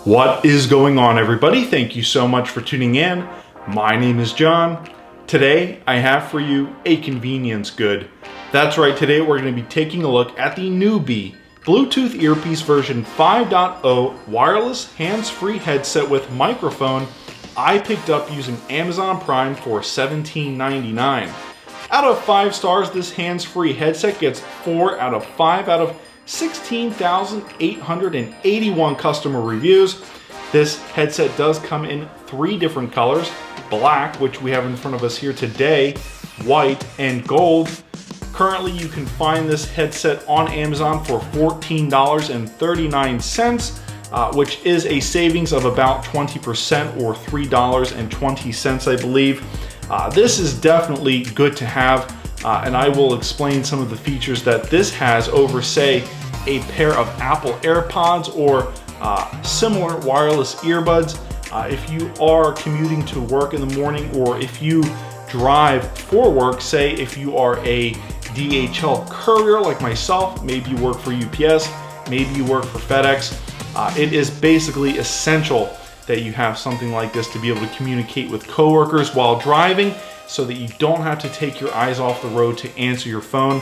What is going on, everybody? Thank you so much for tuning in. My name is John. Today I have for you a convenience good. That's right, today we're going to be taking a look at the Nubee Bluetooth earpiece version 5.0 wireless hands-free headset with microphone I picked up using Amazon Prime for $17.99. Out of 5 stars, this hands-free headset gets 4 out of 5 out of 16,881 customer reviews. This headset does come in 3 different colors: black, which we have in front of us here today, white, and gold. Currently, you can find this headset on Amazon for $14.39, which is a savings of about 20% or $3.20, I believe. This is definitely good to have. And I will explain some of the features that this has over, say, a pair of Apple AirPods or similar wireless earbuds. If you are commuting to work in the morning, or if you drive for work, say if you are a DHL courier like myself, maybe you work for UPS, maybe you work for FedEx, it is basically essential that you have something like this to be able to communicate with coworkers while driving, so that you don't have to take your eyes off the road to answer your phone.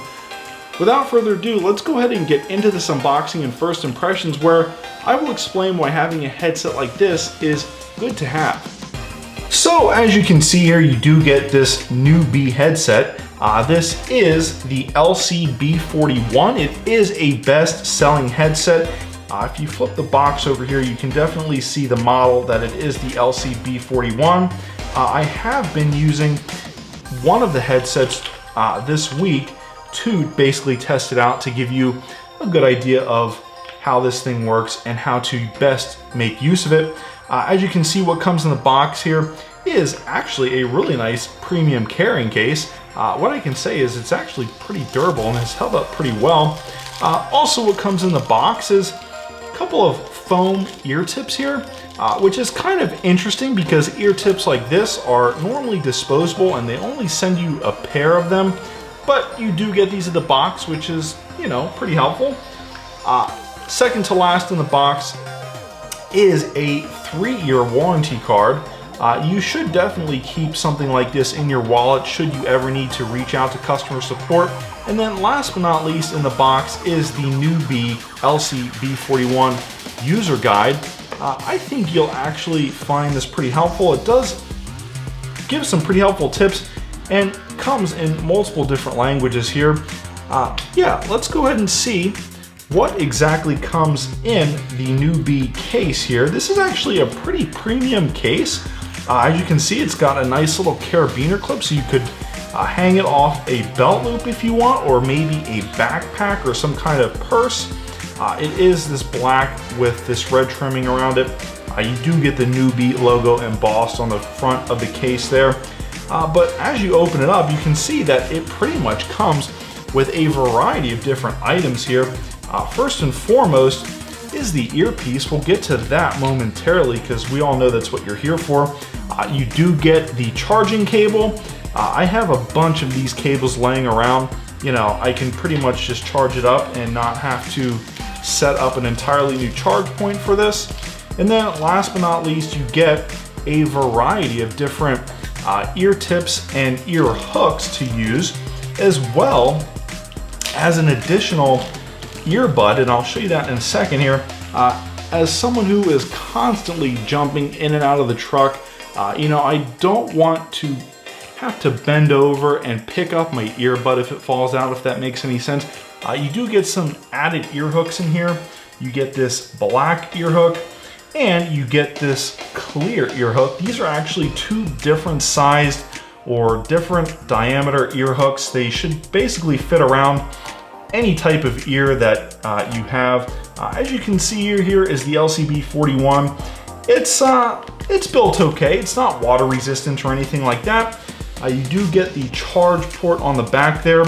Without further ado, let's go ahead and get into this unboxing and first impressions, where I will explain why having a headset like this is good to have. So as you can see here, you do get this Nubee headset. This is the LCB41. It is a best-selling headset. If you flip the box over here, you can definitely see the model that it is the LCB41. I have been using one of the headsets this week to basically test it out, to give you a good idea of how this thing works and how to best make use of it. As you can see, what comes in the box here is actually a really nice premium carrying case. What I can say is it's actually pretty durable and has held up pretty well. Also, what comes in the box is a couple of foam ear tips here, which is kind of interesting because ear tips like this are normally disposable and they only send you a pair of them, but you do get these in the box, which is, you know, pretty helpful. Second to last in the box is a 3-year warranty card. You should definitely keep something like this in your wallet should you ever need to reach out to customer support. And then last but not least in the box is the Nubee LCB41 user guide. I think you'll actually find this pretty helpful. It does give some pretty helpful tips and comes in multiple different languages here. Yeah, let's go ahead and see what exactly comes in the Nubee case here. This is actually a pretty premium case. As you can see, it's got a nice little carabiner clip, so you could hang it off a belt loop if you want, or maybe a backpack or some kind of purse. It is this black with this red trimming around it. You do get the Nubee logo embossed on the front of the case there. But as you open it up, you can see that it pretty much comes with a variety of different items here. First and foremost is the earpiece. We'll get to that momentarily because we all know that's what you're here for. You do get the charging cable. I have a bunch of these cables laying around. You know, I can pretty much just charge it up and not have to set up an entirely new charge point for this. And then last but not least, you get a variety of different ear tips and ear hooks to use, as well as an additional earbud, and I'll show you that in a second here. As someone who is constantly jumping in and out of the truck, you know, I don't want to have to bend over and pick up my earbud if it falls out, if that makes any sense. You do get some added ear hooks in here. You get this black ear hook and you get this clear ear hook. These are actually 2 different sized or different diameter ear hooks. They should basically fit around any type of ear that you have. As you can see here is the LCB41. It's built okay. It's not water resistant or anything like that. You do get the charge port on the back there.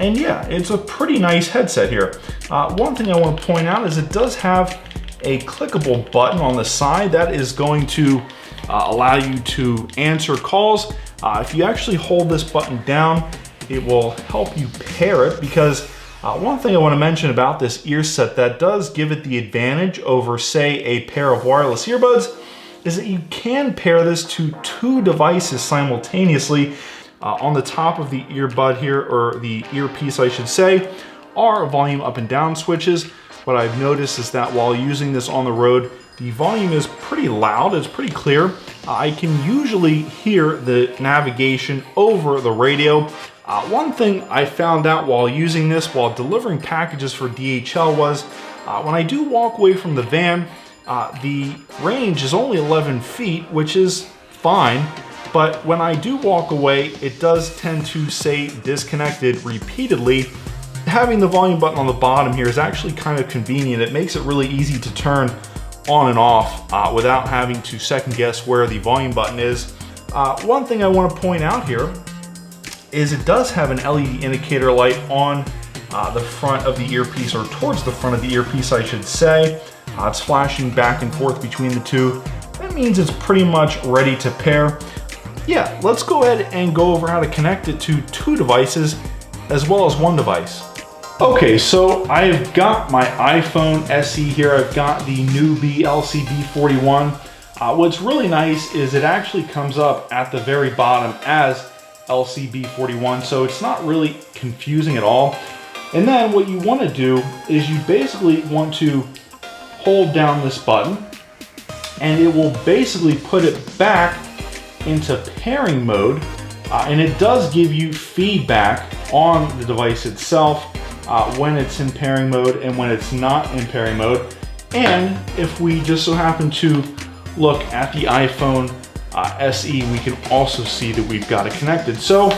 And yeah, it's a pretty nice headset here. One thing I want to point out is it does have a clickable button on the side that is going to allow you to answer calls. If you actually hold this button down, it will help you pair it, because One thing I want to mention about this ear set that does give it the advantage over, say, a pair of wireless earbuds is that you can pair this to two devices simultaneously. On the top of the earbud here, or the earpiece I should say, are volume up and down switches. What I've noticed is that while using this on the road, the volume is pretty loud, it's pretty clear. I can usually hear the navigation over the radio. One thing I found out while using this, while delivering packages for DHL, was when I do walk away from the van, the range is only 11 feet, which is fine. But when I do walk away, it does tend to say disconnected repeatedly. Having the volume button on the bottom here is actually kind of convenient. It makes it really easy to turn on and off without having to second guess where the volume button is. One thing I want to point out here is it does have an LED indicator light on the front of the earpiece, or towards the front of the earpiece I should say. It's flashing back and forth between the two. That means it's pretty much ready to pair. Yeah, let's go ahead and go over how to connect it to two devices as well as one device. Okay, so I've got my iPhone SE here. I've got the Nubee LCB41. What's really nice is it actually comes up at the very bottom as LCB41, so it's not really confusing at all. And then what you want to do is you basically want to hold down this button, and it will basically put it back into pairing mode, and it does give you feedback on the device itself when it's in pairing mode and when it's not in pairing mode. And if we just so happen to look at the iPhone SE, we can also see that we've got it connected. So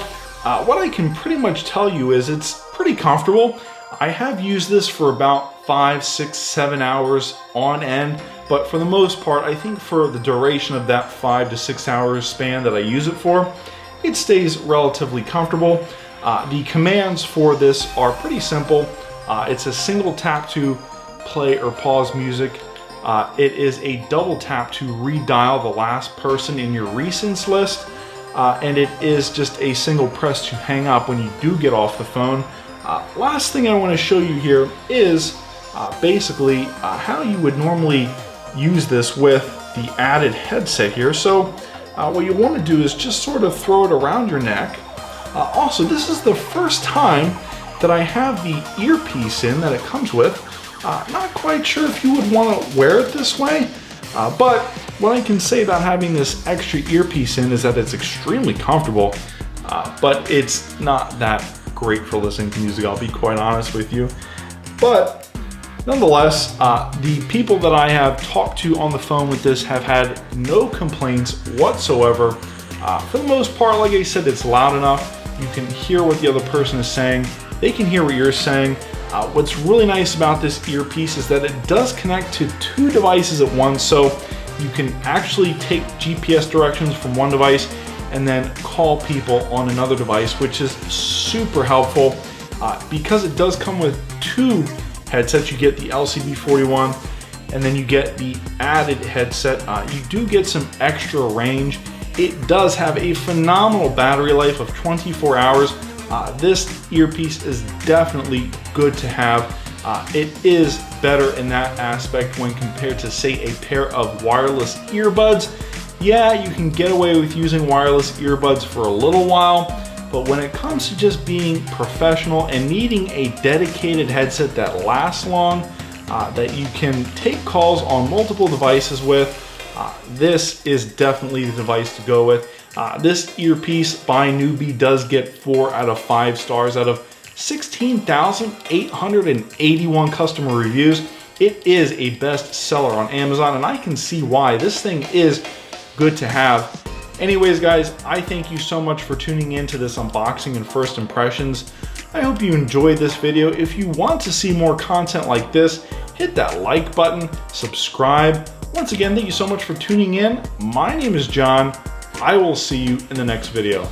what I can pretty much tell you is it's pretty comfortable. I have used this for about 5, 6, 7 hours on end. But for the most part, I think for the duration of that 5 to 6 hours span that I use it for, it stays relatively comfortable. The commands for this are pretty simple. It's a single tap to play or pause music. It is a double tap to redial the last person in your recents list. And it is just a single press to hang up when you do get off the phone. Last thing I want to show you here is basically how you would normally use this with the added headset here. So what you want to do is just sort of throw it around your neck. Also, this is the first time that I have the earpiece in that it comes with. Not quite sure if you would want to wear it this way, but what I can say about having this extra earpiece in is that it's extremely comfortable, but it's not that great for listening to music, I'll be quite honest with you. But nonetheless, the people that I have talked to on the phone with this have had no complaints whatsoever. For the most part, like I said, it's loud enough. You can hear what the other person is saying. They can hear what you're saying. What's really nice about this earpiece is that it does connect to two devices at once, so you can actually take GPS directions from one device and then call people on another device, which is super helpful. Because it does come with two headsets, you get the LCB41 and then you get the added headset. You do get some extra range. It does have a phenomenal battery life of 24 hours. This earpiece is definitely good to have. It is better in that aspect when compared to, say, a pair of wireless earbuds. Yeah, you can get away with using wireless earbuds for a little while, but when it comes to just being professional and needing a dedicated headset that lasts long, that you can take calls on multiple devices with, this is definitely the device to go with. This earpiece by Nubee does get 4 out of 5 stars out of 16,881 customer reviews. It is a best seller on Amazon, and I can see why. This thing is good to have. Anyways, guys, I thank you so much for tuning in to this unboxing and first impressions. I hope you enjoyed this video. If you want to see more content like this, hit that like button, subscribe. Once again, thank you so much for tuning in. My name is John. I will see you in the next video.